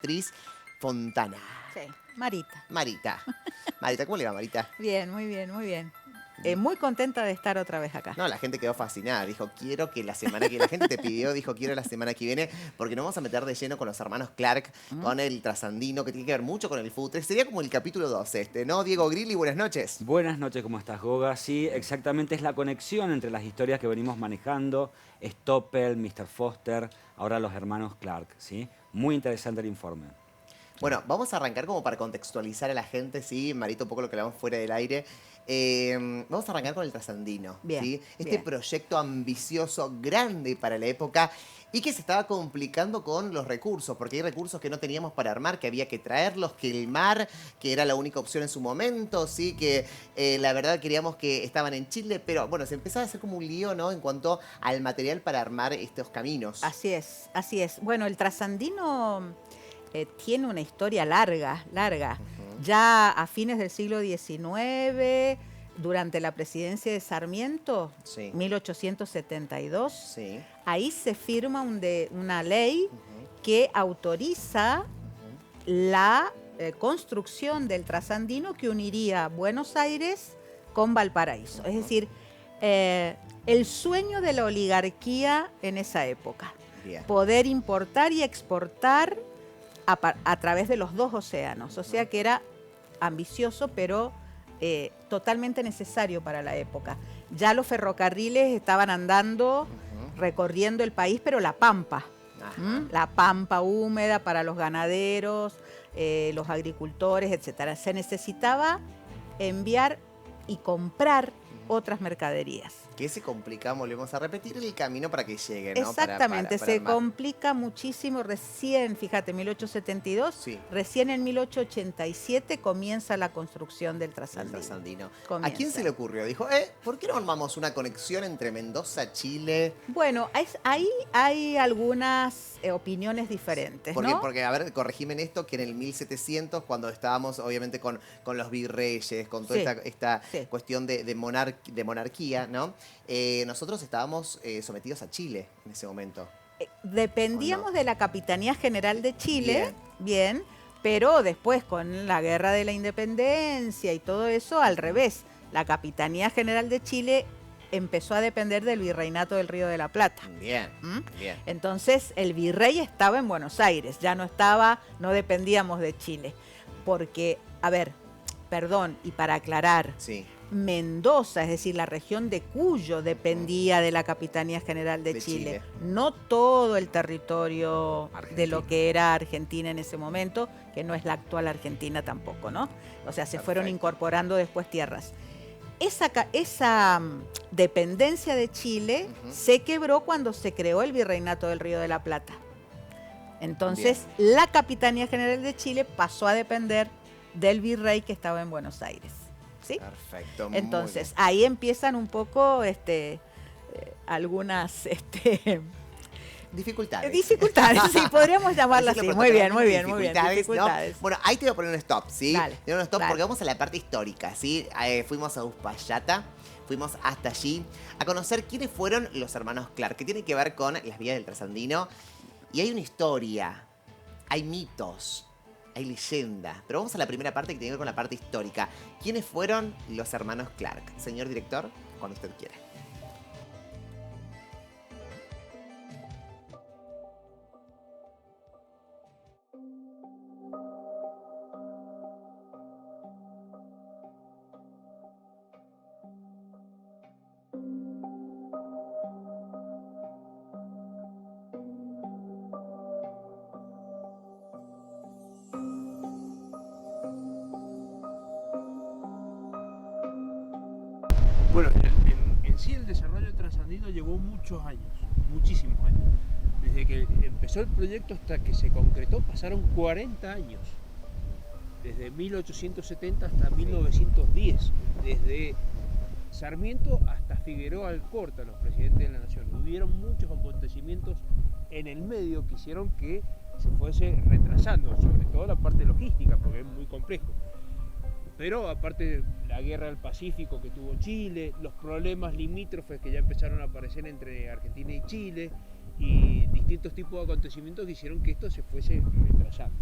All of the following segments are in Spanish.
Beatriz Fontana. Sí, Marita. Marita. Marita, ¿cómo le va, Marita? Bien, muy bien, muy bien. Muy contenta de estar otra vez acá. No, la gente quedó fascinada. Dijo, quiero que la semana que... La gente te pidió, dijo, quiero la semana que viene, porque nos vamos a meter de lleno con los hermanos Clark, con el trasandino, que tiene que ver mucho con el fútbol. Sería como el capítulo 2 ¿no? Diego Grilli, buenas noches. Buenas noches, ¿cómo estás, Goga? Sí, exactamente, es la conexión entre las historias que venimos manejando, Stoppel, Mr. Foster, ahora los hermanos Clark, ¿sí? Muy interesante el informe. Bueno, vamos a arrancar como para contextualizar a la gente, ¿sí? Marito, un poco lo que hablamos fuera del aire. Vamos a arrancar con el trasandino, Bien, ¿sí? Este bien. proyecto ambicioso, grande para la época y que se estaba complicando con los recursos, porque hay recursos que no teníamos para armar, que había que traerlos, que el mar, que era la única opción en su momento, ¿sí? Que la verdad queríamos que estaban en Chile, pero bueno, se empezaba a hacer como un lío, ¿no? En cuanto al material para armar estos caminos. Así es, así es. Bueno, el trasandino tiene una historia larga. Ya a fines del siglo XIX, durante la presidencia de Sarmiento, Sí. 1872, Sí. ahí se firma una ley que autoriza la construcción del trasandino que uniría Buenos Aires con Valparaíso. Es decir, el sueño de la oligarquía en esa época. Bien. Poder importar y exportar a través de los dos océanos. O sea que era ambicioso, pero totalmente necesario para la época. Ya los ferrocarriles estaban andando, recorriendo el país, pero la pampa. La pampa húmeda para los ganaderos, los agricultores, etcétera. Se necesitaba enviar y comprar otras mercaderías. Que se complica, volvemos a repetir el camino para que llegue, ¿no? Exactamente, para se armar. complica muchísimo recién, fíjate, 1872, Sí. recién en 1887 comienza la construcción del El trasandino. trasandino. ¿A Comienza. quién se le ocurrió? Dijo, ¿por qué no armamos una conexión entre Mendoza, Chile? Bueno, ahí hay algunas opiniones diferentes, Porque, ¿no? porque, a ver, corregime en esto, que en el 1700, cuando estábamos obviamente con los virreyes, con toda Sí, esta sí. cuestión de monarquía, ¿no? Nosotros estábamos sometidos a Chile en ese momento. Dependíamos ¿O no? de la Capitanía General de Chile, bien, pero después con la Guerra de la Independencia y todo eso, al revés. La Capitanía General de Chile empezó a depender del Virreinato del Río de la Plata. Bien, ¿Mm? bien. Entonces el virrey estaba en Buenos Aires, ya no dependíamos de Chile. Porque, a ver, perdón, y para aclarar, Sí. Mendoza, es decir, la región de Cuyo, dependía de la Capitanía General de Chile. No todo el territorio de lo que era Argentina en ese momento, que no es la actual Argentina tampoco, ¿no? O sea, se fueron incorporando después tierras. Esa dependencia de Chile se quebró cuando se creó el Virreinato del Río de la Plata. Entonces, la Capitanía General de Chile pasó a depender del virrey que estaba en Buenos Aires. ¿Sí? Perfecto. Entonces, ahí empiezan un poco algunas dificultades. Dificultades, sí, podríamos llamarlas así. Muy bien, muy bien. Dificultades, Dificultades. ¿no? Bueno, ahí te voy a poner un stop, ¿sí? Dale, Te voy a poner un stop dale. porque vamos a la parte histórica, ¿sí? Fuimos a Uspallata, fuimos hasta allí a conocer quiénes fueron los hermanos Clark, que tiene que ver con las vías del trasandino. Y hay una historia, hay mitos, hay leyenda. Pero vamos a la primera parte que tiene que ver con la parte histórica. ¿Quiénes fueron los hermanos Clark? Señor director, cuando usted quiera. Bueno, en sí el desarrollo del trasandino llevó muchos años, muchísimos años. Desde que empezó el proyecto hasta que se concretó pasaron 40 años. Desde 1870 hasta 1910. Desde Sarmiento hasta Figueroa Alcorta, los presidentes de la nación. Hubieron muchos acontecimientos en el medio que hicieron que se fuese retrasando, sobre todo la parte logística, porque es muy complejo. Pero aparte la guerra del Pacífico que tuvo Chile, los problemas limítrofes que ya empezaron a aparecer entre Argentina y Chile, y distintos tipos de acontecimientos que hicieron que esto se fuese retrasando.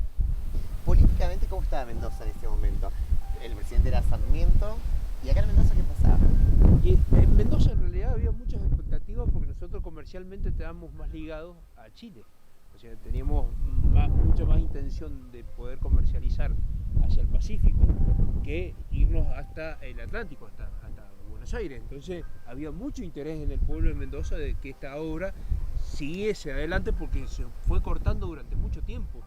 estaba Mendoza en ese momento? El presidente era Sarmiento. ¿Y acá en Mendoza qué pasaba? Y en Mendoza en realidad había muchas expectativas porque nosotros comercialmente estábamos más ligados a Chile. O sea, teníamos mucha más intención de poder comercializar hacia el Pacífico que irnos hasta el Atlántico, hasta Buenos Aires. Entonces había mucho interés en el pueblo de Mendoza de que esta obra siguiese adelante porque se fue cortando durante mucho tiempo.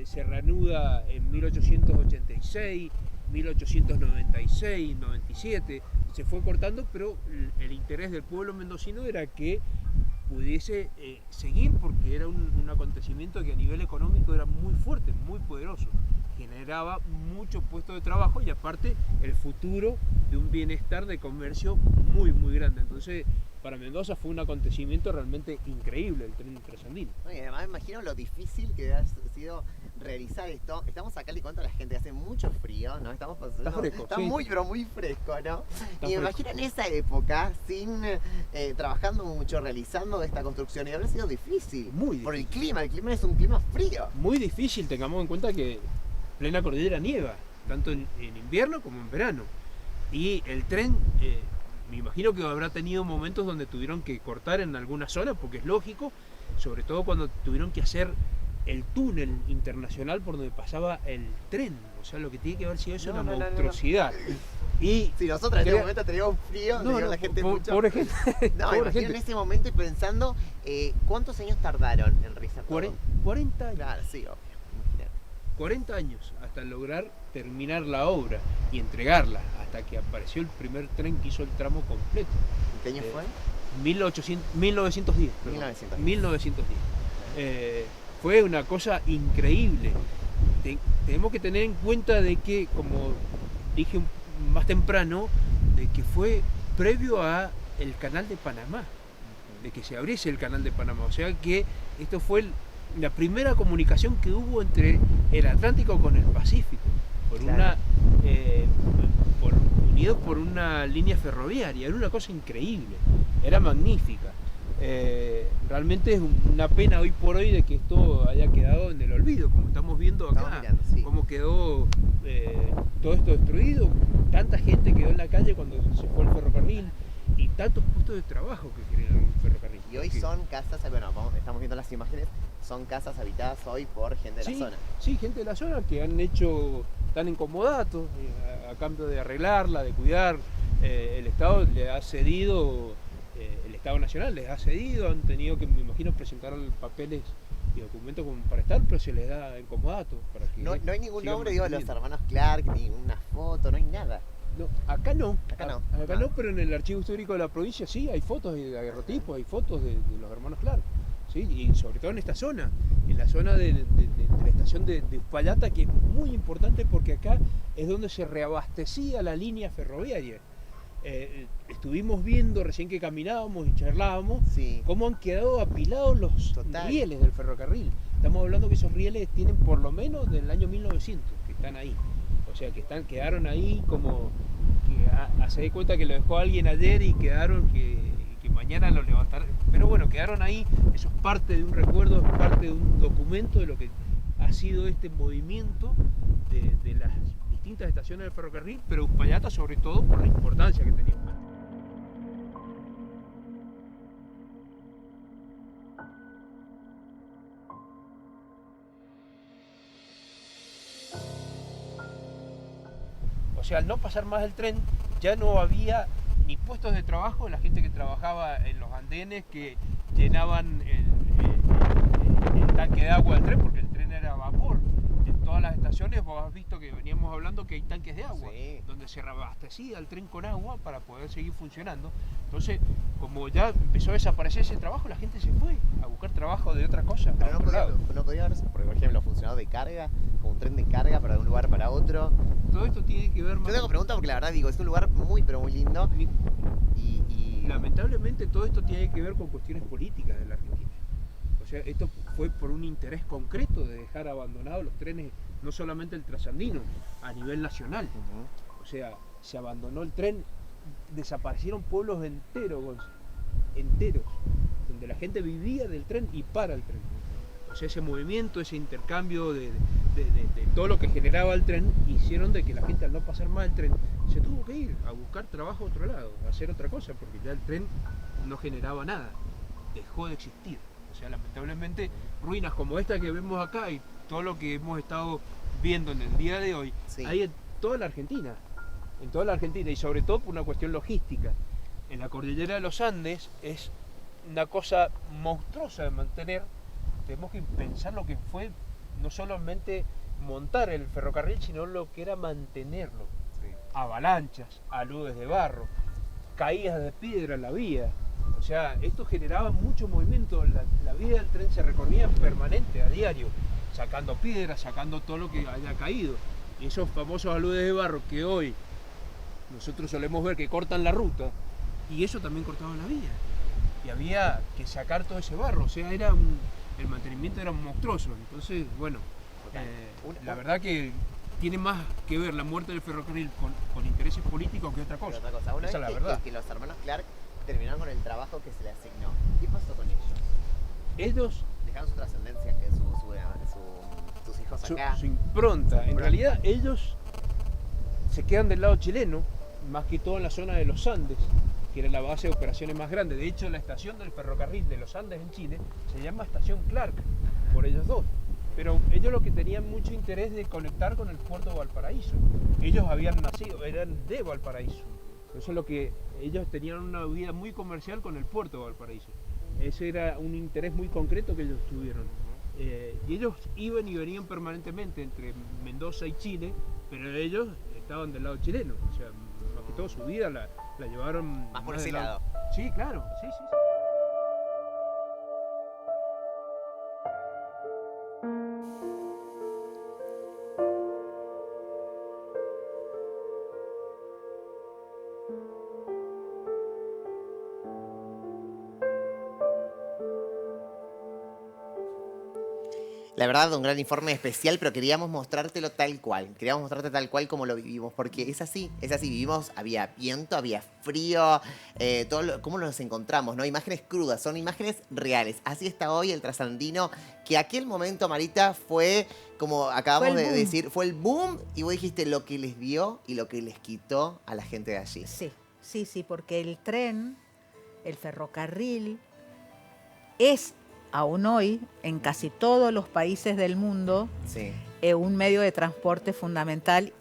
Se reanuda en 1886, 1896, 97, se fue cortando, pero el interés del pueblo mendocino era que pudiese seguir porque era un acontecimiento que a nivel económico era muy fuerte, muy poderoso, generaba muchos puestos de trabajo y aparte el futuro de un bienestar de comercio muy grande. Entonces para Mendoza fue un acontecimiento realmente increíble el tren trasandino. Y además me imagino lo difícil que ha sido realizar esto. Estamos acá, le cuento a la gente, hace mucho frío, ¿no? Estamos pasando, Está fresco, sí. muy, pero muy fresco, ¿no? Está Y me fresco. imagino en esa época, sin trabajando mucho, realizando esta construcción, y habrá sido difícil. Muy Por el clima es un clima frío. Muy difícil, tengamos en cuenta que plena cordillera nieva, tanto en invierno como en verano. Y el tren, me imagino que habrá tenido momentos donde tuvieron que cortar en algunas zonas, porque es lógico, sobre todo cuando tuvieron que hacer el túnel internacional por donde pasaba el tren. O sea, lo que tiene que haber sido eso No, una no, no, no. monstruosidad. Y Si nosotros en este Crea- momento teníamos frío, no, la gente mucho. pobre gente. No, me pobre imagino en gente. ese momento y pensando, ¿cuántos años tardaron en realizar todo? 40 años. Claro, sí, obvio. Imagínate. 40 años hasta lograr terminar la obra y entregarla, hasta que apareció el primer tren que hizo el tramo completo. ¿En qué año fue? 1910. perdón. 1910. 1910. Fue una cosa increíble. Tenemos que tener en cuenta de que, como dije más temprano, de que fue previo a el canal de Panamá, de que se abriese el canal de Panamá. O sea que esto fue la primera comunicación que hubo entre el Atlántico con el Pacífico, por Claro. unidos por una línea ferroviaria. Era una cosa increíble, era magnífica. Realmente es una pena hoy por hoy de que esto haya quedado en el olvido, como estamos viendo acá, Estamos mirando, sí. cómo quedó todo esto destruido, tanta gente quedó en la calle cuando se fue el ferrocarril y tantos puestos de trabajo que generó el ferrocarril. Y hoy Porque- son casas, bueno, estamos viendo las imágenes, son casas habitadas hoy por gente de sí, la zona. sí, gente de la zona que han hecho, están en comodato a cambio de arreglarla, de cuidar. El Estado le ha cedido, el Estado Nacional les ha cedido, han tenido que, me imagino, presentar papeles y documentos como para estar, pero se les da en comodato para que No hay ningún sigan nombre, digo, de los manteniendo. hermanos Clark, ni una foto, no hay nada. No, acá no. Acá no. Acá no, pero en el archivo histórico de la provincia sí, hay fotos de agarrotipos, hay fotos de los hermanos Clark. ¿Sí? Y sobre todo en esta zona, en la zona de la estación de Uspallata, que es muy importante porque acá es donde se reabastecía la línea ferroviaria. Estuvimos viendo recién que caminábamos y charlábamos Sí. cómo han quedado apilados los Total. rieles del ferrocarril. Estamos hablando que esos rieles tienen por lo menos del año 1900, que están ahí. O sea, que quedaron ahí como que se dé cuenta que lo dejó alguien ayer y quedaron que mañana lo levantarán. Pero bueno, quedaron ahí, eso es parte de un recuerdo, es parte de un documento de lo que ha sido este movimiento de las distintas estaciones del ferrocarril, pero Uspallata sobre todo por la importancia que tenía. O sea, al no pasar más el tren, ya no había ni puestos de trabajo, la gente que trabajaba en los andenes, que llenaban el tanque de agua del tren, porque el tren era a vapor. En todas las estaciones vos has visto que veníamos hablando que hay tanques de agua, Sí. donde se reabastecía el tren con agua para poder seguir funcionando. Entonces, como ya empezó a desaparecer ese trabajo, la gente se fue a buscar trabajo de otra cosa. Pero a otro lado. no podía haber, porque por ejemplo, funcionado de carga, como un tren de carga para de un lugar para otro. Todo esto tiene que ver más. Yo tengo preguntas porque la verdad digo, es un lugar muy, pero muy lindo. Y Lamentablemente todo esto tiene que ver con cuestiones políticas de la Argentina. O sea, esto fue por un interés concreto de dejar abandonados los trenes, no solamente el trasandino, a nivel nacional. Ujú. O sea, se abandonó el tren, desaparecieron pueblos enteros, enteros, donde la gente vivía del tren y para el tren. O sea, ese movimiento, ese intercambio de de todo lo que generaba el tren, hicieron de que la gente, al no pasar más el tren, se tuvo que ir a buscar trabajo a otro lado, a hacer otra cosa, porque ya el tren no generaba nada, dejó de existir. O sea, lamentablemente, ruinas como esta que vemos acá y todo lo que hemos estado viendo en el día de hoy, Sí. hay en toda la Argentina, y sobre todo por una cuestión logística. En la cordillera de los Andes es una cosa monstruosa de mantener. Tenemos que pensar lo que fue no solamente montar el ferrocarril, sino lo que era mantenerlo. Sí. Avalanchas, aludes de barro, caídas de piedra en la vía. O sea, esto generaba mucho movimiento. La vía del tren se recorría permanente, a diario, sacando piedras, sacando todo lo que haya caído. Y esos famosos aludes de barro que hoy nosotros solemos ver que cortan la ruta, y eso también cortaba la vía. Y había que sacar todo ese barro, o sea, el mantenimiento era monstruoso. Entonces, bueno, la verdad que tiene más que ver la muerte del ferrocarril con intereses políticos que otra cosa. Pero otra cosa, una Esa vez es la verdad. que los hermanos Clark terminaron con el trabajo que se les asignó, ¿qué pasó con ellos? Ellos, Dejaron su trascendencia, que sus hijos acá. su impronta, en realidad ellos se quedan del lado chileno, más que todo en la zona de los Andes, que era la base de operaciones más grande. De hecho, la estación del ferrocarril de los Andes en Chile se llama Estación Clark, por ellos dos. Pero ellos lo que tenían mucho interés de conectar con el puerto de Valparaíso. Ellos habían nacido, eran de Valparaíso. Eso es lo que ellos tenían, una vida muy comercial con el puerto de Valparaíso. Ese era un interés muy concreto que ellos tuvieron. Y ellos iban y venían permanentemente entre Mendoza y Chile, pero ellos estaban del lado chileno. O sea, más que todo su vida la llevaron Más por del ese lado. Sí, claro, sí. La verdad, un gran informe especial, pero queríamos mostrártelo tal cual. Queríamos mostrarte tal cual como lo vivimos, porque es así, vivimos, había viento, había frío, cómo nos encontramos, ¿no? Imágenes crudas, son imágenes reales. Así está hoy el trasandino, que aquel momento, Marita, fue, como acabamos de decir, fue el boom, y vos dijiste lo que les dio y lo que les quitó a la gente de allí. Sí, porque el tren, el ferrocarril, es aún hoy, en casi todos los países del mundo, Sí. Un medio de transporte fundamental,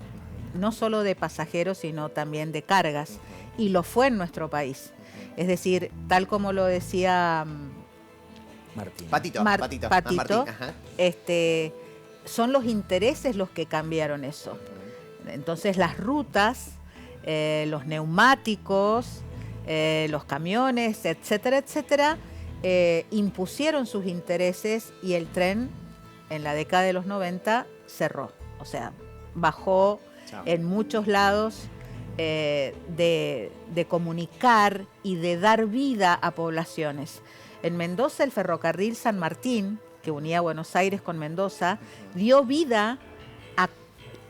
no solo de pasajeros, sino también de cargas. Y lo fue en nuestro país. Es decir, tal como lo decía Martín. Patito. Martín, Ajá. son los intereses los que cambiaron eso. Entonces las rutas, los neumáticos, los camiones, etcétera, etcétera, impusieron sus intereses y el tren en la década de los 90 cerró. O sea, bajó Chao. en muchos lados de comunicar y de dar vida a poblaciones. En Mendoza, el ferrocarril San Martín, que unía Buenos Aires con Mendoza, dio vida a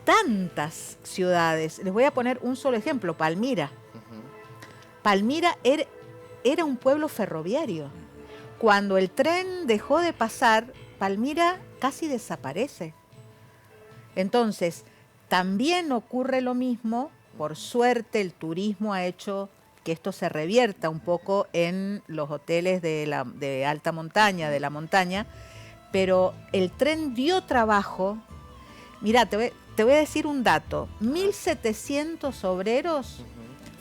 tantas ciudades. Les voy a poner un solo ejemplo, Palmira. Palmira era un pueblo ferroviario. Cuando el tren dejó de pasar, Palmira casi desaparece. Entonces, también ocurre lo mismo. Por suerte, el turismo ha hecho que esto se revierta un poco en los hoteles de alta montaña, de la montaña, pero el tren dio trabajo. Mirá, te voy a decir un dato. 1.700 obreros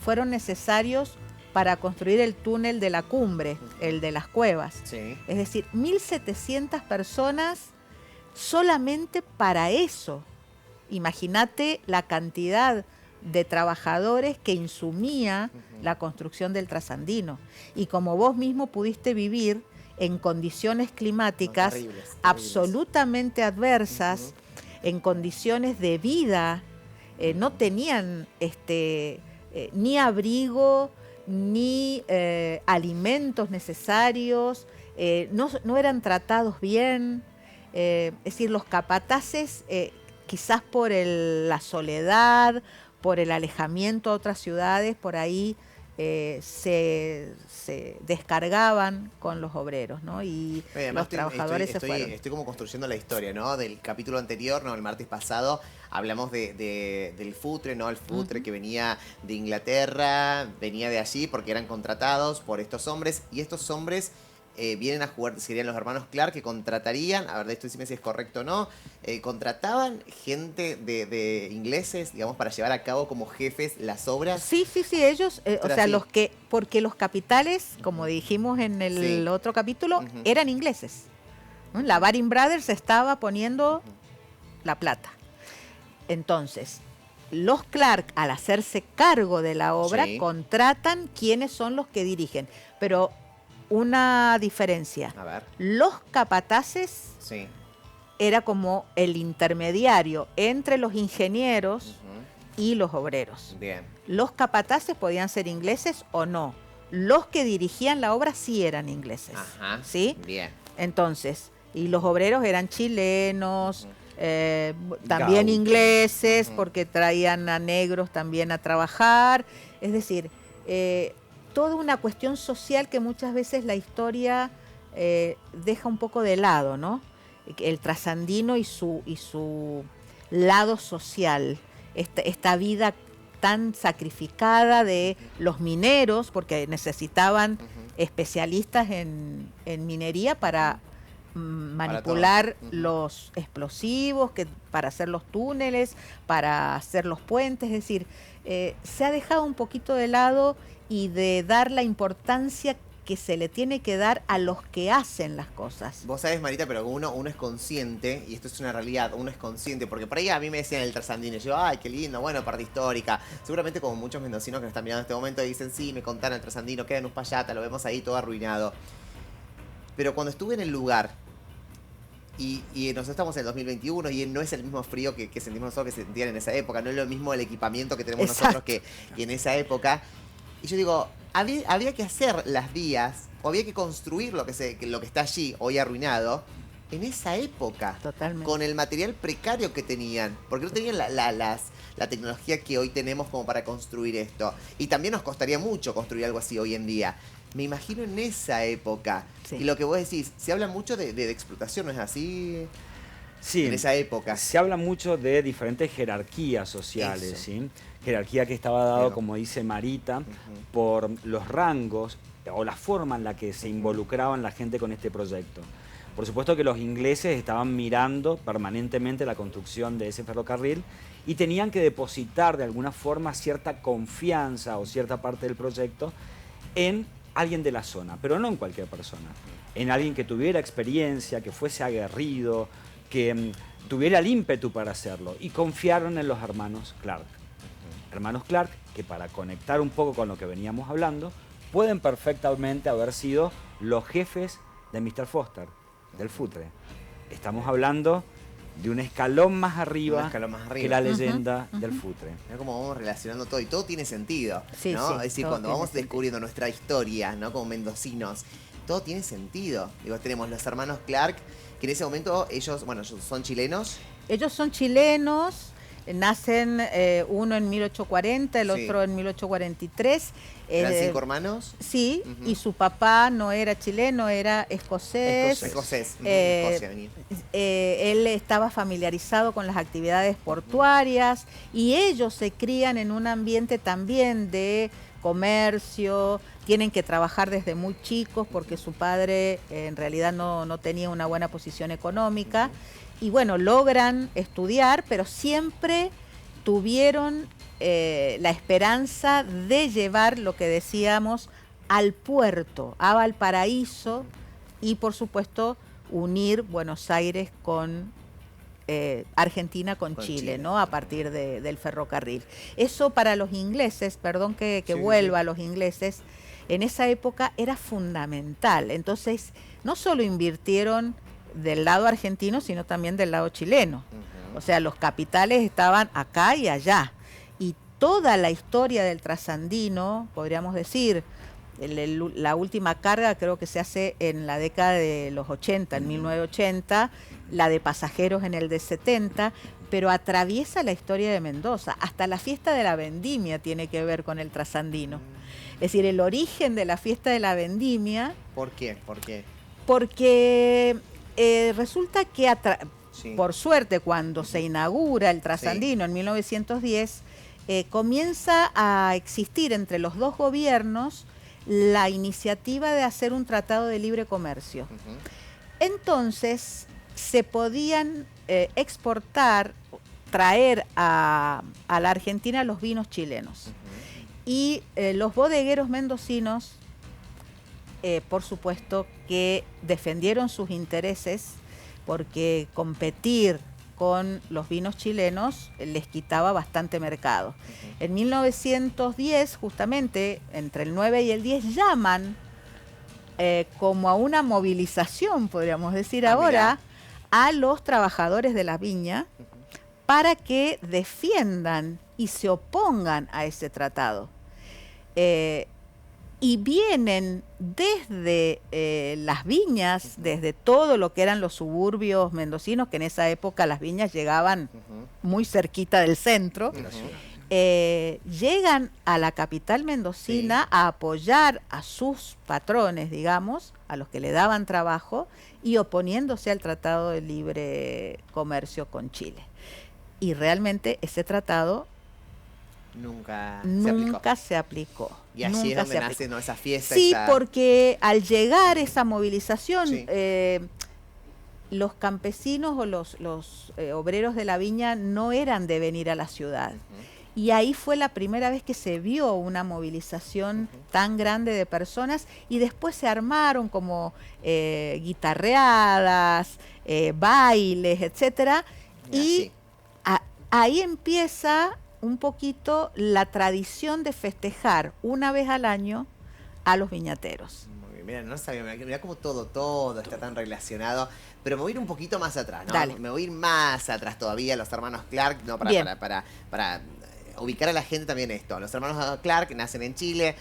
fueron necesarios para construir el túnel de la cumbre, el de las cuevas. Sí. Es decir, 1.700 personas solamente para eso. Imagínate la cantidad de trabajadores que insumía la construcción del trasandino. Y como vos mismo pudiste vivir en condiciones climáticas Terribles. absolutamente adversas, en condiciones de vida, no tenían ni abrigo, ni alimentos necesarios, no eran tratados bien. Es decir, los capataces, quizás por la soledad, por el alejamiento a otras ciudades, por ahí se descargaban con los obreros, ¿no? Y los trabajadores se fueron. Estoy como construyendo la historia, ¿no? Del capítulo anterior, ¿no? El martes pasado, hablamos del futre, ¿no? El futre que venía de Inglaterra, venía de allí porque eran contratados por estos hombres, y estos hombres vienen a jugar, serían los hermanos Clark, que contratarían, a ver, de esto decime si es correcto o no, contrataban gente de ingleses, digamos, para llevar a cabo como jefes las obras. Sí, ellos, o sea, porque los capitales, como dijimos en el otro capítulo, eran ingleses, ¿no? La Baring Brothers estaba poniendo la plata. Entonces, los Clark, al hacerse cargo de la obra, contratan quiénes son los que dirigen, pero una diferencia. A ver. Los capataces era como el intermediario entre los ingenieros y los obreros. Bien. Los capataces podían ser ingleses o no. Los que dirigían la obra sí eran ingleses. Ajá. ¿Sí? Bien. Entonces, y los obreros eran chilenos, también ingleses, porque traían a negros también a trabajar. Es decir, toda una cuestión social que muchas veces la historia deja un poco de lado, ¿no? El trasandino y su lado social, esta vida tan sacrificada de los mineros, porque necesitaban especialistas en minería para manipular los explosivos, para hacer los túneles, para hacer los puentes. Es decir, se ha dejado un poquito de lado y de dar la importancia que se le tiene que dar a los que hacen las cosas. Vos sabés, Marita, pero uno es consciente, y esto es una realidad, uno es consciente, porque por ahí a mí me decían el trasandino, y yo, ay, qué lindo, bueno, parte histórica. Seguramente como muchos mendocinos que nos están mirando en este momento dicen, sí, me contaron el trasandino, queda en Uspallata, lo vemos ahí todo arruinado. Pero cuando estuve en el lugar, y nosotros estamos en el 2021 y no es el mismo frío que sentimos nosotros, que sentían en esa época, no es lo mismo el equipamiento que tenemos nosotros que en esa época. Y yo digo, había que hacer las vías, o había que construir lo que está allí, hoy arruinado, en esa época. Totalmente. Con el material precario que tenían. Porque no tenían la tecnología que hoy tenemos como para construir esto. Y también nos costaría mucho construir algo así hoy en día. Me imagino en esa época. Y lo que vos decís, se habla mucho de explotación, ¿no es así? Sí. En esa época. Se habla mucho de diferentes jerarquías sociales, ¿sí? Jerarquía que estaba dado, como dice Marita, por los rangos o la forma en la que se involucraban la gente con este proyecto. Por supuesto que los ingleses estaban mirando permanentemente la construcción de ese ferrocarril y tenían que depositar de alguna forma cierta confianza o cierta parte del proyecto en alguien de la zona, pero no en cualquier persona, en alguien que tuviera experiencia, que fuese aguerrido, que tuviera el ímpetu para hacerlo, y confiaron en los hermanos Clark. Hermanos Clark, que para conectar un poco con lo que veníamos hablando, pueden perfectamente haber sido los jefes de Mr. Foster, del futre. Estamos hablando de un escalón más arriba, que la leyenda del futre. Mira cómo vamos relacionando todo, y todo tiene sentido, sí, ¿no? Sí, es decir, cuando vamos descubriendo nuestra historia, ¿no? Como mendocinos, todo tiene sentido. Digo, tenemos los hermanos Clark, que en ese momento ellos son chilenos. Ellos son chilenos, nacen uno en 1840, el otro en 1843. ¿Eran 5 hermanos? Sí, y su papá no era chileno, era escocés. Escocés. Él estaba familiarizado con las actividades portuarias y ellos se crían en un ambiente también de comercio, tienen que trabajar desde muy chicos porque su padre en realidad no tenía una buena posición económica. Y bueno, logran estudiar, pero siempre tuvieron la esperanza de llevar lo que decíamos al puerto, a Valparaíso, y por supuesto unir Buenos Aires con Argentina con Chile, ¿no? A partir del ferrocarril. Eso para los ingleses, perdón que vuelva a los ingleses, en esa época era fundamental. Entonces, no solo invirtieron del lado argentino, sino también del lado chileno. O sea, los capitales estaban acá y allá. Y toda la historia del trasandino, podríamos decir, la última carga creo que se hace en la década de los 80, en 1980, la de pasajeros en el de 70, pero atraviesa la historia de Mendoza. Hasta la fiesta de la vendimia tiene que ver con el trasandino. Es decir, el origen de la fiesta de la vendimia. ¿Por qué? ¿Por qué? Porque resulta que, Sí. por suerte, cuando se inaugura el trasandino en 1910, comienza a existir entre los dos gobiernos la iniciativa de hacer un tratado de libre comercio. Ujú. Entonces, se podían exportar, traer a la Argentina los vinos chilenos. Ujú. Y los bodegueros mendocinos, por supuesto, que defendieron sus intereses, porque competir con los vinos chilenos les quitaba bastante mercado. En 1910, justamente, entre el 9 y el 10, llaman como a una movilización, podríamos decir ahora, a los trabajadores de la viña para que defiendan y se opongan a ese tratado. Y vienen desde las viñas, desde todo lo que eran los suburbios mendocinos, que en esa época las viñas llegaban muy cerquita del centro, llegan a la capital mendocina a apoyar a sus patrones, digamos, a los que le daban trabajo, y oponiéndose al Tratado de Libre Comercio con Chile. Y realmente ese tratado Nunca se aplicó. Y allí es donde nace, ¿no?, esa fiesta. Sí, porque al llegar esa movilización, Sí. Los campesinos o los obreros de la viña no eran de venir a la ciudad. Y ahí fue la primera vez que se vio una movilización tan grande de personas, y después se armaron como guitarreadas, bailes, etcétera. Y ahí empieza un poquito la tradición de festejar una vez al año a los viñateros. Muy bien, mira, no sabía, mira cómo todo está tan relacionado. Pero me voy a ir un poquito más atrás, ¿no? Dale. Me voy a ir más atrás todavía, los hermanos Clark, ¿no? Para ubicar a la gente también esto. Los hermanos Clark nacen en Chile,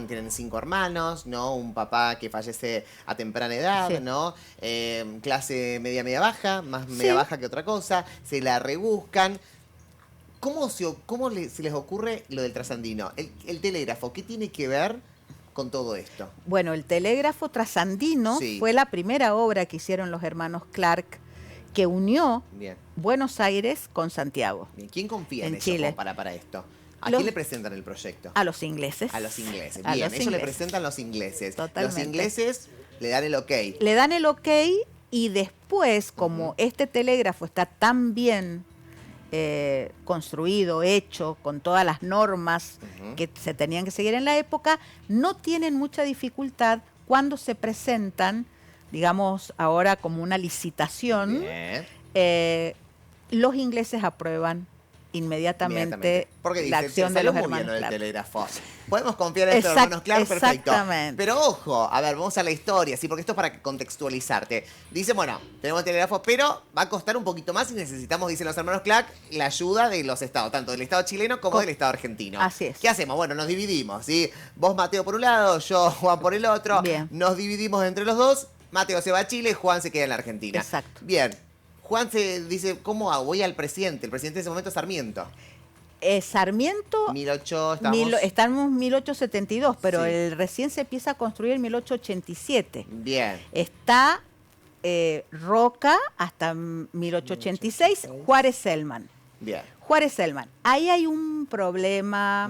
tienen 5 hermanos, ¿no? Un papá que fallece a temprana edad, Sí. ¿no? Clase media baja, más media baja que otra cosa, se la rebuscan. ¿Cómo se les ocurre lo del trasandino? El telégrafo, ¿qué tiene que ver con todo esto? Bueno, el telégrafo trasandino fue la primera obra que hicieron los hermanos Clark, que unió Buenos Aires con Santiago. Bien. ¿Quién confía en Chile. eso para esto? ¿A quién le presentan el proyecto? A los ingleses. A los ingleses. A Bien, los eso le ingleses. presentan los ingleses. Totalmente. Los ingleses le dan el ok. Le dan el ok, y después, como este telégrafo está tan bien construido, hecho, con todas las normas que se tenían que seguir en la época, no tienen mucha dificultad cuando se presentan, digamos, ahora como una licitación. Bien. Los ingleses aprueban inmediatamente Porque la dice, acción se de salió los muy bien hermanos lo del Clark. telégrafo. Podemos confiar en estos hermanos Clark, perfecto. Exactamente. Pero ojo, a ver, vamos a la historia, ¿sí? Porque esto es para contextualizarte. Dice, bueno, tenemos el telégrafo, pero va a costar un poquito más y necesitamos, dicen los hermanos Clark, la ayuda de los estados, tanto del Estado chileno como del Estado argentino. Así es. ¿Qué hacemos? Bueno, nos dividimos, ¿sí? Vos, Mateo, por un lado, yo, Juan, por el otro. Bien. Nos dividimos entre los dos. Mateo se va a Chile, Juan se queda en la Argentina. Exacto. Bien. Juan se dice, ¿cómo hago? Voy al presidente. El presidente en ese momento es Sarmiento. Sarmiento, 1800 estamos en 1872, pero Sí. recién se empieza a construir en 1887. Bien. Está Roca hasta 1886, Juárez Selman. Bien. Juárez Selman. Ahí hay un problema,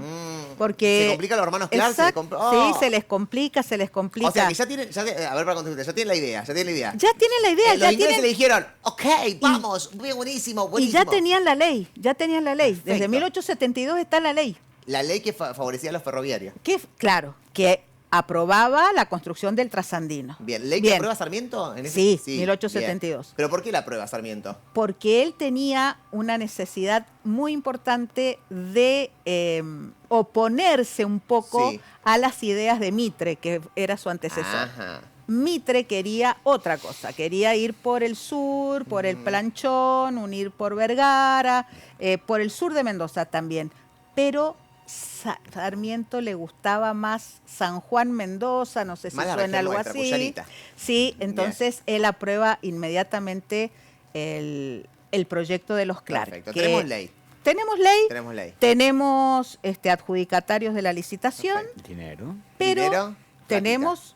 porque... ¿Se complica a los hermanos Clark? Sí, se les complica. O sea, que ya tienen, a ver, para contestar, ya tienen la idea, Ya tienen la idea, Los ya ingleses tienen... le dijeron, ok, vamos, buenísimo, Y buenísimo. ya tenían la ley. Desde Perfecto. 1872 está la ley. La ley que favorecía a los ferroviarios. Que aprobaba la construcción del trasandino. Bien, ¿ley que Bien. aprueba Sarmiento? Sí, 1872. Bien. ¿Pero por qué la aprueba Sarmiento? Porque él tenía una necesidad muy importante de oponerse un poco a las ideas de Mitre, que era su antecesor. Ajá. Mitre quería otra cosa, quería ir por el sur, por el Planchón, unir por Vergara, por el sur de Mendoza también, pero Sarmiento le gustaba más San Juan Mendoza, no sé si Más la suena región algo nuestra, así. Cuyanita. Sí, entonces él aprueba inmediatamente el proyecto de los Clark. Perfecto, que tenemos ley. tenemos ley, Tenemos ley. tenemos adjudicatarios de la licitación, Perfecto. Dinero. pero Dinero, tenemos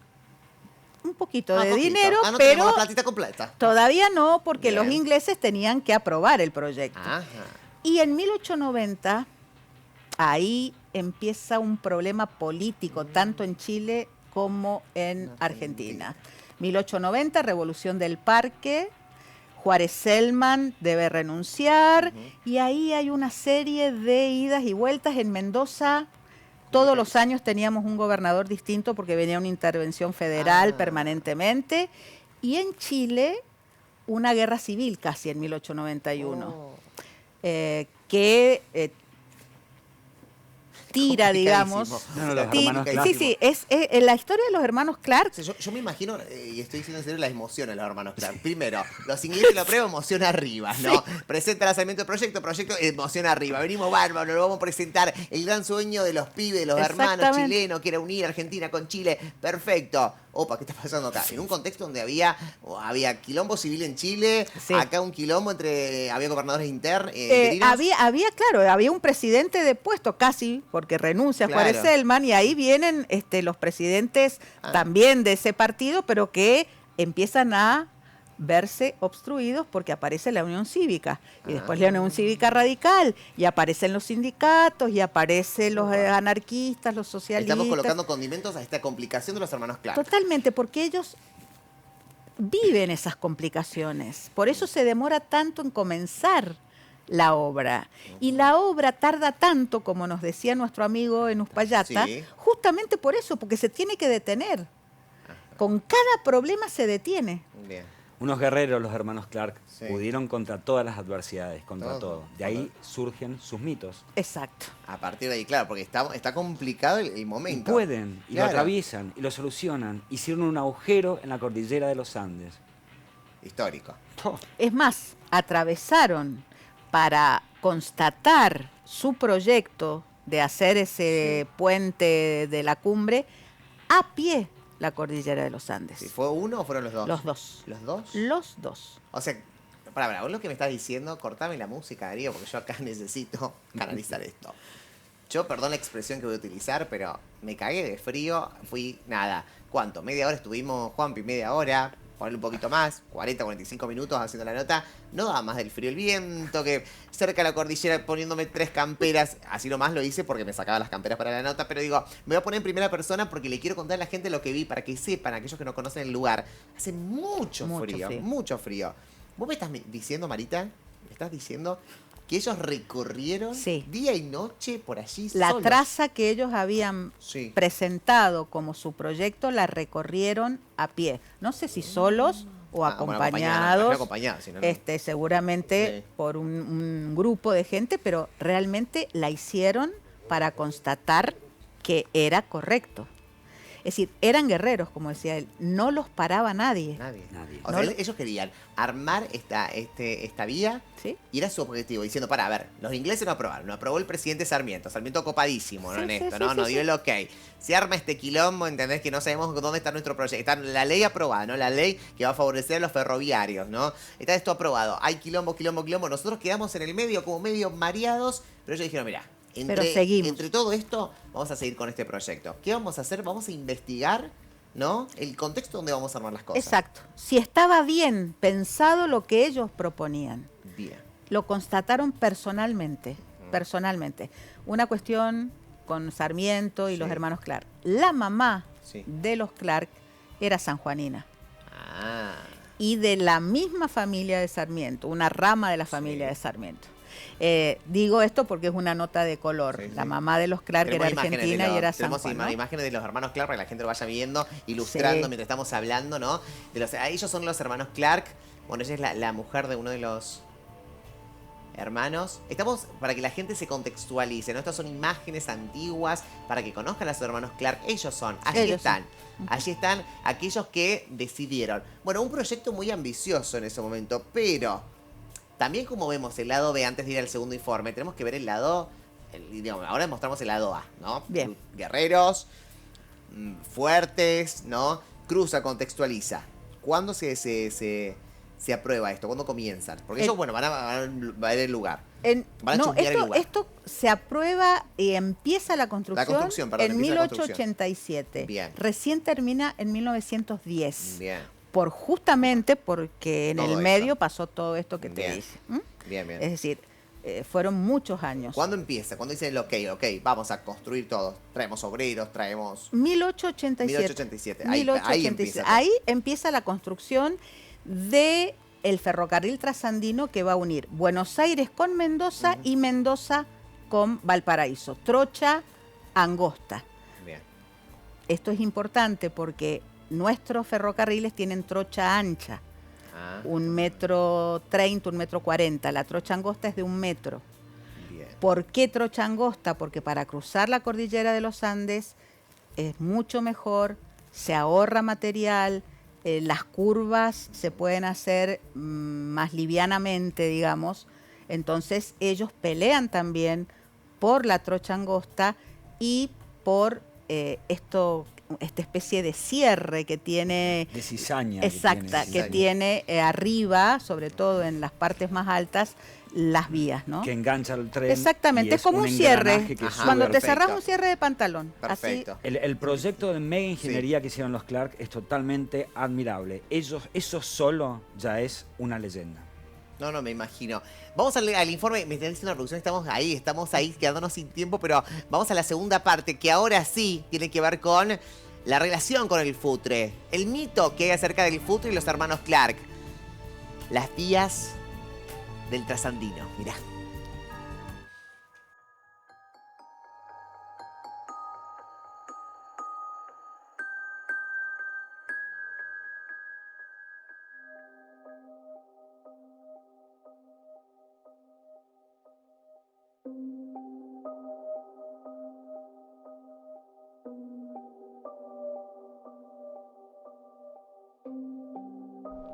un poquito de poquito. dinero, no pero tenemos la platita completa. todavía no, porque Bien. los ingleses tenían que aprobar el proyecto. Ajá. Y en 1890, ahí empieza un problema político, tanto en Chile como en Argentina. 1890, Revolución del Parque, Juárez Celman debe renunciar, y ahí hay una serie de idas y vueltas. En Mendoza, todos los años teníamos un gobernador distinto porque venía una intervención federal permanentemente, y en Chile, una guerra civil casi en 1891. Oh. Que tira, digamos. Complicadísimo. No, los Sí, hermanos sí, Clark. sí, es la historia de los hermanos Clark. O sea, yo me imagino, y estoy diciendo en serio, las emociones de los hermanos Clark. Primero, los ingleses lo aprueban, emoción arriba, ¿no? Presenta el lanzamiento del proyecto, emoción arriba. Venimos bárbaro, lo vamos a presentar. El gran sueño de los pibes, de los hermanos Exactamente. chilenos, que era unir Argentina con Chile. Perfecto. Opa, ¿qué está pasando acá? En un contexto donde había quilombo civil en Chile, Sí. acá un quilombo había gobernadores interinos. Había un presidente depuesto casi, porque renuncia Claro. Juárez Celman, y ahí vienen los presidentes también de ese partido, pero que empiezan a verse obstruidos porque aparece la Unión Cívica, y después la Unión Cívica Radical, y aparecen los sindicatos, y aparecen los anarquistas, los socialistas. Estamos colocando condimentos a esta complicación de los hermanos Clark. Totalmente, porque ellos viven esas complicaciones. Por eso se demora tanto en comenzar la obra. Y la obra tarda tanto, como nos decía nuestro amigo en Uspallata, Sí. justamente por eso, porque se tiene que detener. Con cada problema se detiene. Bien. Unos guerreros, los hermanos Clark, Sí. pudieron contra todas las adversidades, contra Todo. todo. De ahí surgen sus mitos. Exacto. A partir de ahí, claro, porque está complicado el Y momento. pueden, y Claro. lo atraviesan, y lo solucionan. Hicieron un agujero en la cordillera de los Andes. Histórico. Es más, atravesaron para constatar su proyecto de hacer ese puente de la cumbre a pie la cordillera de los Andes. ¿Sí, ¿Fue uno o fueron los dos? Los dos. ¿Los dos? Los dos. O sea, para, vos lo que me estás diciendo, cortame la música, Darío, porque yo acá necesito canalizar esto. Yo, perdón la expresión que voy a utilizar, pero me cagué de frío. Fui, nada, ¿cuánto? Media hora estuvimos, Juanpi, media hora, ponerle un poquito más, 40, 45 minutos haciendo la nota. No daba más del frío, el viento, que cerca de la cordillera poniéndome 3 camperas. Así nomás lo hice porque me sacaba las camperas para la nota, pero digo, me voy a poner en primera persona porque le quiero contar a la gente lo que vi, para que sepan, aquellos que no conocen el lugar. Hace mucho frío, mucho frío. ¿Vos me estás diciendo, Marita? ¿Me estás diciendo que ellos recorrieron día y noche por allí La solos? traza que ellos habían presentado como su proyecto la recorrieron a pie. No sé si solos o acompañados, acompañados, si no, seguramente por un grupo de gente, pero realmente la hicieron para constatar que era correcto. Es decir, eran guerreros, como decía él, no los paraba nadie. Nadie. O No sea, ellos querían armar esta vía, ¿sí? Y era su objetivo, diciendo, a ver, los ingleses no aprobaron, no aprobó el presidente Sarmiento copadísimo, ¿no? Sí, En sí, esto, sí, ¿no? sí, No sí. dio el ok. Se arma este quilombo, ¿entendés? Que no sabemos dónde está nuestro proyecto. Está la ley aprobada, ¿no? La ley que va a favorecer a los ferroviarios, ¿no? Está esto aprobado. Hay quilombo. Nosotros quedamos en el medio, como medio mareados, pero ellos dijeron, mira, Pero seguimos. entre todo esto, vamos a seguir con este proyecto. ¿Qué vamos a hacer? Vamos a investigar, ¿no? El contexto donde vamos a armar las cosas. Exacto. Si estaba bien pensado lo que ellos proponían. Bien. Lo constataron personalmente. Una cuestión con Sarmiento y los hermanos Clark. La mamá de los Clark era sanjuanina. Y de la misma familia de Sarmiento, una rama de la familia de Sarmiento. Digo esto porque es una nota de color. La mamá de los Clark era argentina y era sanjuanina. Tenemos imágenes de los hermanos Clark para que la gente lo vaya viendo, ilustrando mientras estamos hablando, ¿no? Ellos son los hermanos Clark. Bueno, ella es la mujer de uno de los hermanos. Estamos para que la gente se contextualice, ¿no? Estas son imágenes antiguas para que conozcan a sus hermanos Clark. Ellos son, allí están. Allí están aquellos que decidieron. Bueno, un proyecto muy ambicioso en ese momento, pero también como vemos el lado B antes de ir al segundo informe, tenemos que ver el lado, digamos, ahora mostramos el lado A, ¿no? Bien. Guerreros, fuertes, ¿no? Cruza, contextualiza. ¿Cuándo se aprueba esto? ¿Cuándo comienzan? Porque ellos, bueno, van a ver el lugar. Van a chusmear el lugar. Esto se aprueba y empieza la construcción, perdón, en 1887. Bien. Recién termina en 1910. Bien. Justamente porque en Todo el esto. medio pasó todo esto que te Bien. dije. Bien, bien. Es decir, fueron muchos años. ¿Cuándo empieza? ¿Cuándo dicen ok, vamos a construir todo? Traemos obreros, traemos... 1887. 1887. Ahí empieza la construcción de el ferrocarril trasandino que va a unir Buenos Aires con Mendoza y Mendoza con Valparaíso. Trocha angosta. Bien. Esto es importante porque nuestros ferrocarriles tienen trocha ancha. 1,30 m, 1,40 m. La trocha angosta es de 1 metro. Bien. ¿Por qué trocha angosta? Porque para cruzar la cordillera de los Andes es mucho mejor, se ahorra material, las curvas se pueden hacer más livianamente, digamos. Entonces ellos pelean también por la trocha angosta y por esta especie de cierre que tiene... De cizaña. Exacta, que tiene arriba, sobre todo en las partes más altas, las vías, ¿no? Que engancha el tren. Exactamente, es como un cierre. Cuando te perfecto. cerrás un cierre de pantalón. Perfecto. Así, El proyecto de mega ingeniería que hicieron los Clark es totalmente admirable. Eso solo ya es una leyenda. No, me imagino. Vamos al informe, me está diciendo la producción, estamos ahí quedándonos sin tiempo, pero vamos a la segunda parte, que ahora sí tiene que ver con la relación con el futre. El mito que hay acerca del futre y los hermanos Clark. Las vías del trasandino, mirá.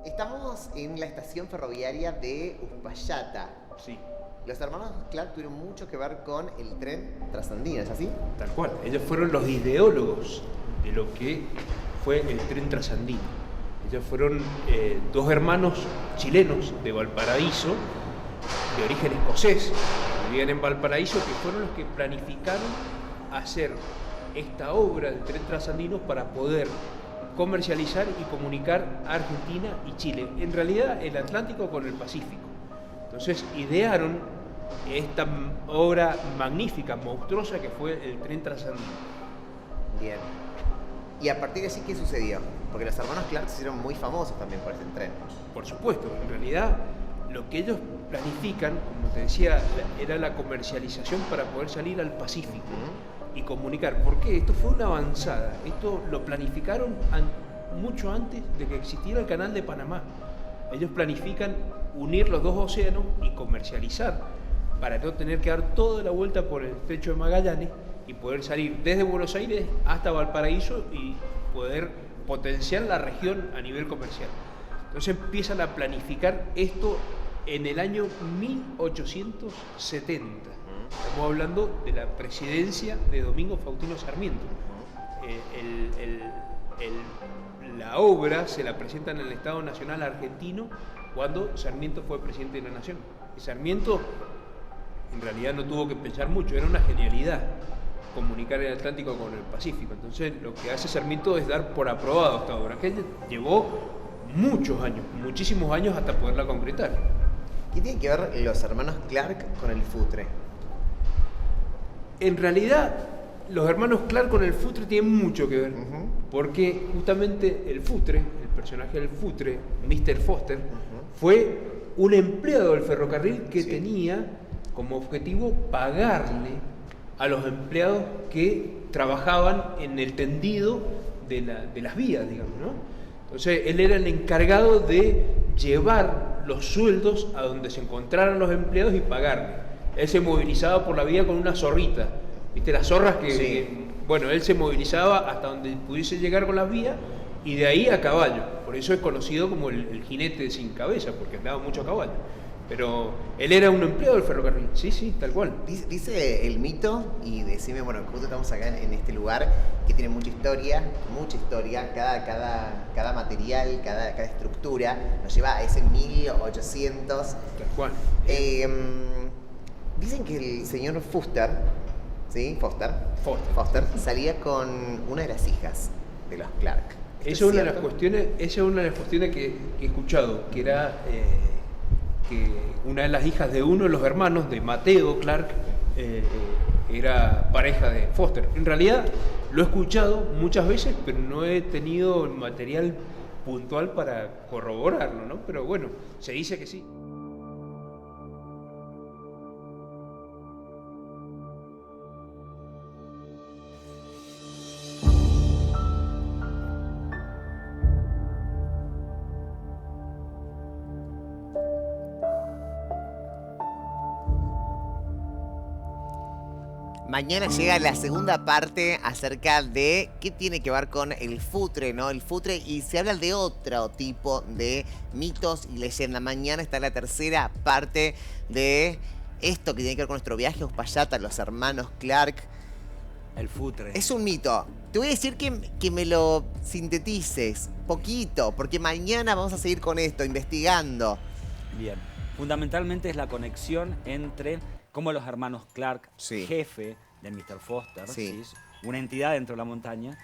Estamos en la estación ferroviaria de Uspallata. Sí, Los hermanos Clark tuvieron mucho que ver con el tren trasandino, ¿es así? tal cual. Ellos fueron los ideólogos de lo que fue el tren trasandino. Ellos fueron dos hermanos chilenos de Valparaíso, de origen escocés, que vivían en Valparaíso, que fueron los que planificaron hacer esta obra del tren trasandino para poder comercializar y comunicar a Argentina y Chile. En realidad, el Atlántico con el Pacífico. Entonces, idearon esta obra magnífica, monstruosa, que fue el tren trasandino. Bien. Y a partir de allí, ¿qué sucedió? Porque los hermanos Clark se hicieron muy famosos también por ese tren. Por supuesto, en realidad lo que ellos planifican, como te decía, era la comercialización para poder salir al Pacífico y comunicar. ¿Por qué? Esto fue una avanzada. Esto lo planificaron mucho antes de que existiera el Canal de Panamá. Ellos planifican unir los dos océanos y comercializar para no tener que dar toda la vuelta por el Estrecho de Magallanes y poder salir desde Buenos Aires hasta Valparaíso y poder potenciar la región a nivel comercial. Entonces empiezan a planificar esto en el año 1870. Estamos hablando de la presidencia de Domingo Faustino Sarmiento. La obra se la presenta en el Estado Nacional Argentino cuando Sarmiento fue presidente de la Nación. Y Sarmiento en realidad no tuvo que pensar mucho, era una genialidad comunicar el Atlántico con el Pacífico. Entonces lo que hace Sarmiento es dar por aprobado esta obra, que llevó muchos años, muchísimos años hasta poderla concretar. ¿Qué tienen que ver los hermanos Clark con el futre? En realidad, los hermanos Clark con el futre tienen mucho que ver, porque justamente el futre, el personaje del futre, Mr. Foster, fue un empleado del ferrocarril que tenía como objetivo pagarle a los empleados que trabajaban en el tendido de las vías, digamos, ¿no? Entonces, él era el encargado de llevar los sueldos a donde se encontraran los empleados y pagarle. Él se movilizaba por la vía con una zorrita, ¿viste? Las zorras bueno, él se movilizaba hasta donde pudiese llegar con las vías y de ahí a caballo. Por eso es conocido como el jinete sin cabeza, porque andaba mucho a caballo. Pero él era un empleado del ferrocarril, sí, tal cual. Dice el mito, y decime, bueno, justo estamos acá en este lugar que tiene mucha historia, cada material, cada estructura nos lleva a ese 1800. Tal cual. Dicen que el señor Foster, ¿sí? Foster salía con una de las hijas de los Clark. Esa es una de las cuestiones que he escuchado, que era que una de las hijas de uno de los hermanos de Mateo Clark era pareja de Foster. En realidad lo he escuchado muchas veces, pero no he tenido material puntual para corroborarlo, ¿no? Pero bueno, se dice que sí. Mañana llega la segunda parte acerca de qué tiene que ver con el futre, ¿no? El futre, y se habla de otro tipo de mitos y leyendas. Mañana está la tercera parte de esto que tiene que ver con nuestro viaje a Uspallata, los hermanos Clark. El futre. Es un mito. Te voy a decir que me lo sintetices poquito, porque mañana vamos a seguir con esto, investigando. Bien. Fundamentalmente es la conexión entre cómo los hermanos Clark, Sí. jefe de Mr. Foster, Sí. ¿sí? Una entidad dentro de la montaña,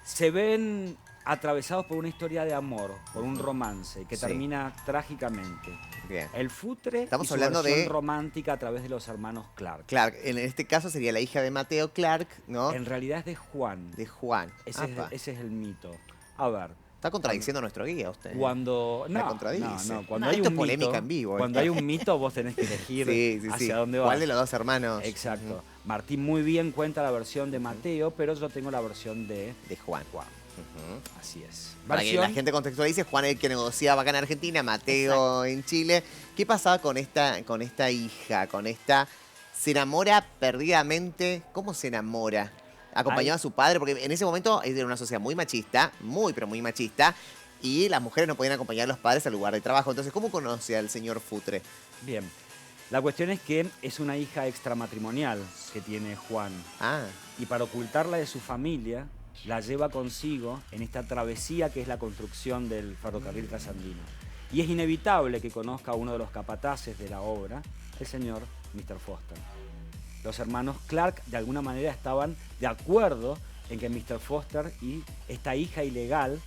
se ven atravesados por una historia de amor, por un romance que Sí. termina trágicamente. Bien. El futre Estamos y su hablando versión de romántica a través de los hermanos Clark. Clark, en este caso sería la hija de Mateo Clark, ¿no? En realidad es de Juan. De Juan. Ese Apa. es el mito. A ver, Está contradiciendo a nuestro guía usted. cuando... La No, contradice. no, cuando No, hay esto un es polémica mito, en vivo, cuando hay un mito vos tenés que elegir Sí, hacia dónde vas. ¿Cuál de los dos hermanos? Exacto. Martín muy bien cuenta la versión de Mateo, pero yo tengo la versión de De Juan. Juan. Ujú. Así es. Para que la gente contextualice, Juan es el que negociaba acá en Argentina, Mateo en Chile. ¿Qué pasaba con esta hija, con esta... ¿Se enamora perdidamente? ¿Cómo se enamora? ¿Acompañaba a su padre? Porque en ese momento era una sociedad muy machista, pero muy machista, y las mujeres no podían acompañar a los padres al lugar de trabajo. Entonces, ¿cómo conoce al señor Futre? Bien. La cuestión es que es una hija extramatrimonial que tiene Juan. Ah, Y para ocultarla de su familia, la lleva consigo en esta travesía que es la construcción del ferrocarril trasandino. Y es inevitable que conozca a uno de los capataces de la obra, el señor Mr. Foster. Los hermanos Clark de alguna manera estaban de acuerdo en que Mr. Foster y esta hija ilegal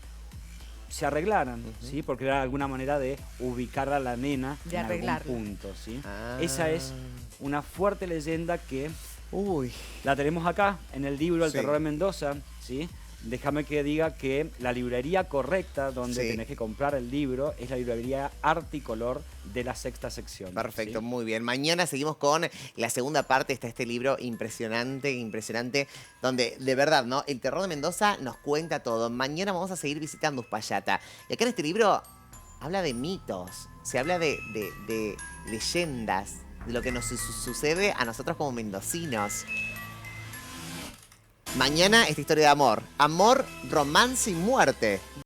se arreglaran, ¿sí? Porque era alguna manera de ubicar a la nena De en algún arreglarla. punto, ¿sí? Ah. Esa es una fuerte leyenda que uy. la tenemos acá en el libro El Sí. terror de Mendoza, ¿sí? Déjame que diga que la librería correcta donde Sí. tenés que comprar el libro es la librería Arte y Color de la sexta sección. Perfecto, ¿sí? muy bien. Mañana seguimos con la segunda parte. Está este libro impresionante, donde de verdad, ¿no? El terror de Mendoza nos cuenta todo. Mañana vamos a seguir visitando Uspallata. Y acá en este libro habla de mitos, se habla de leyendas, de lo que nos sucede a nosotros como mendocinos. Mañana esta historia de amor, romance y muerte.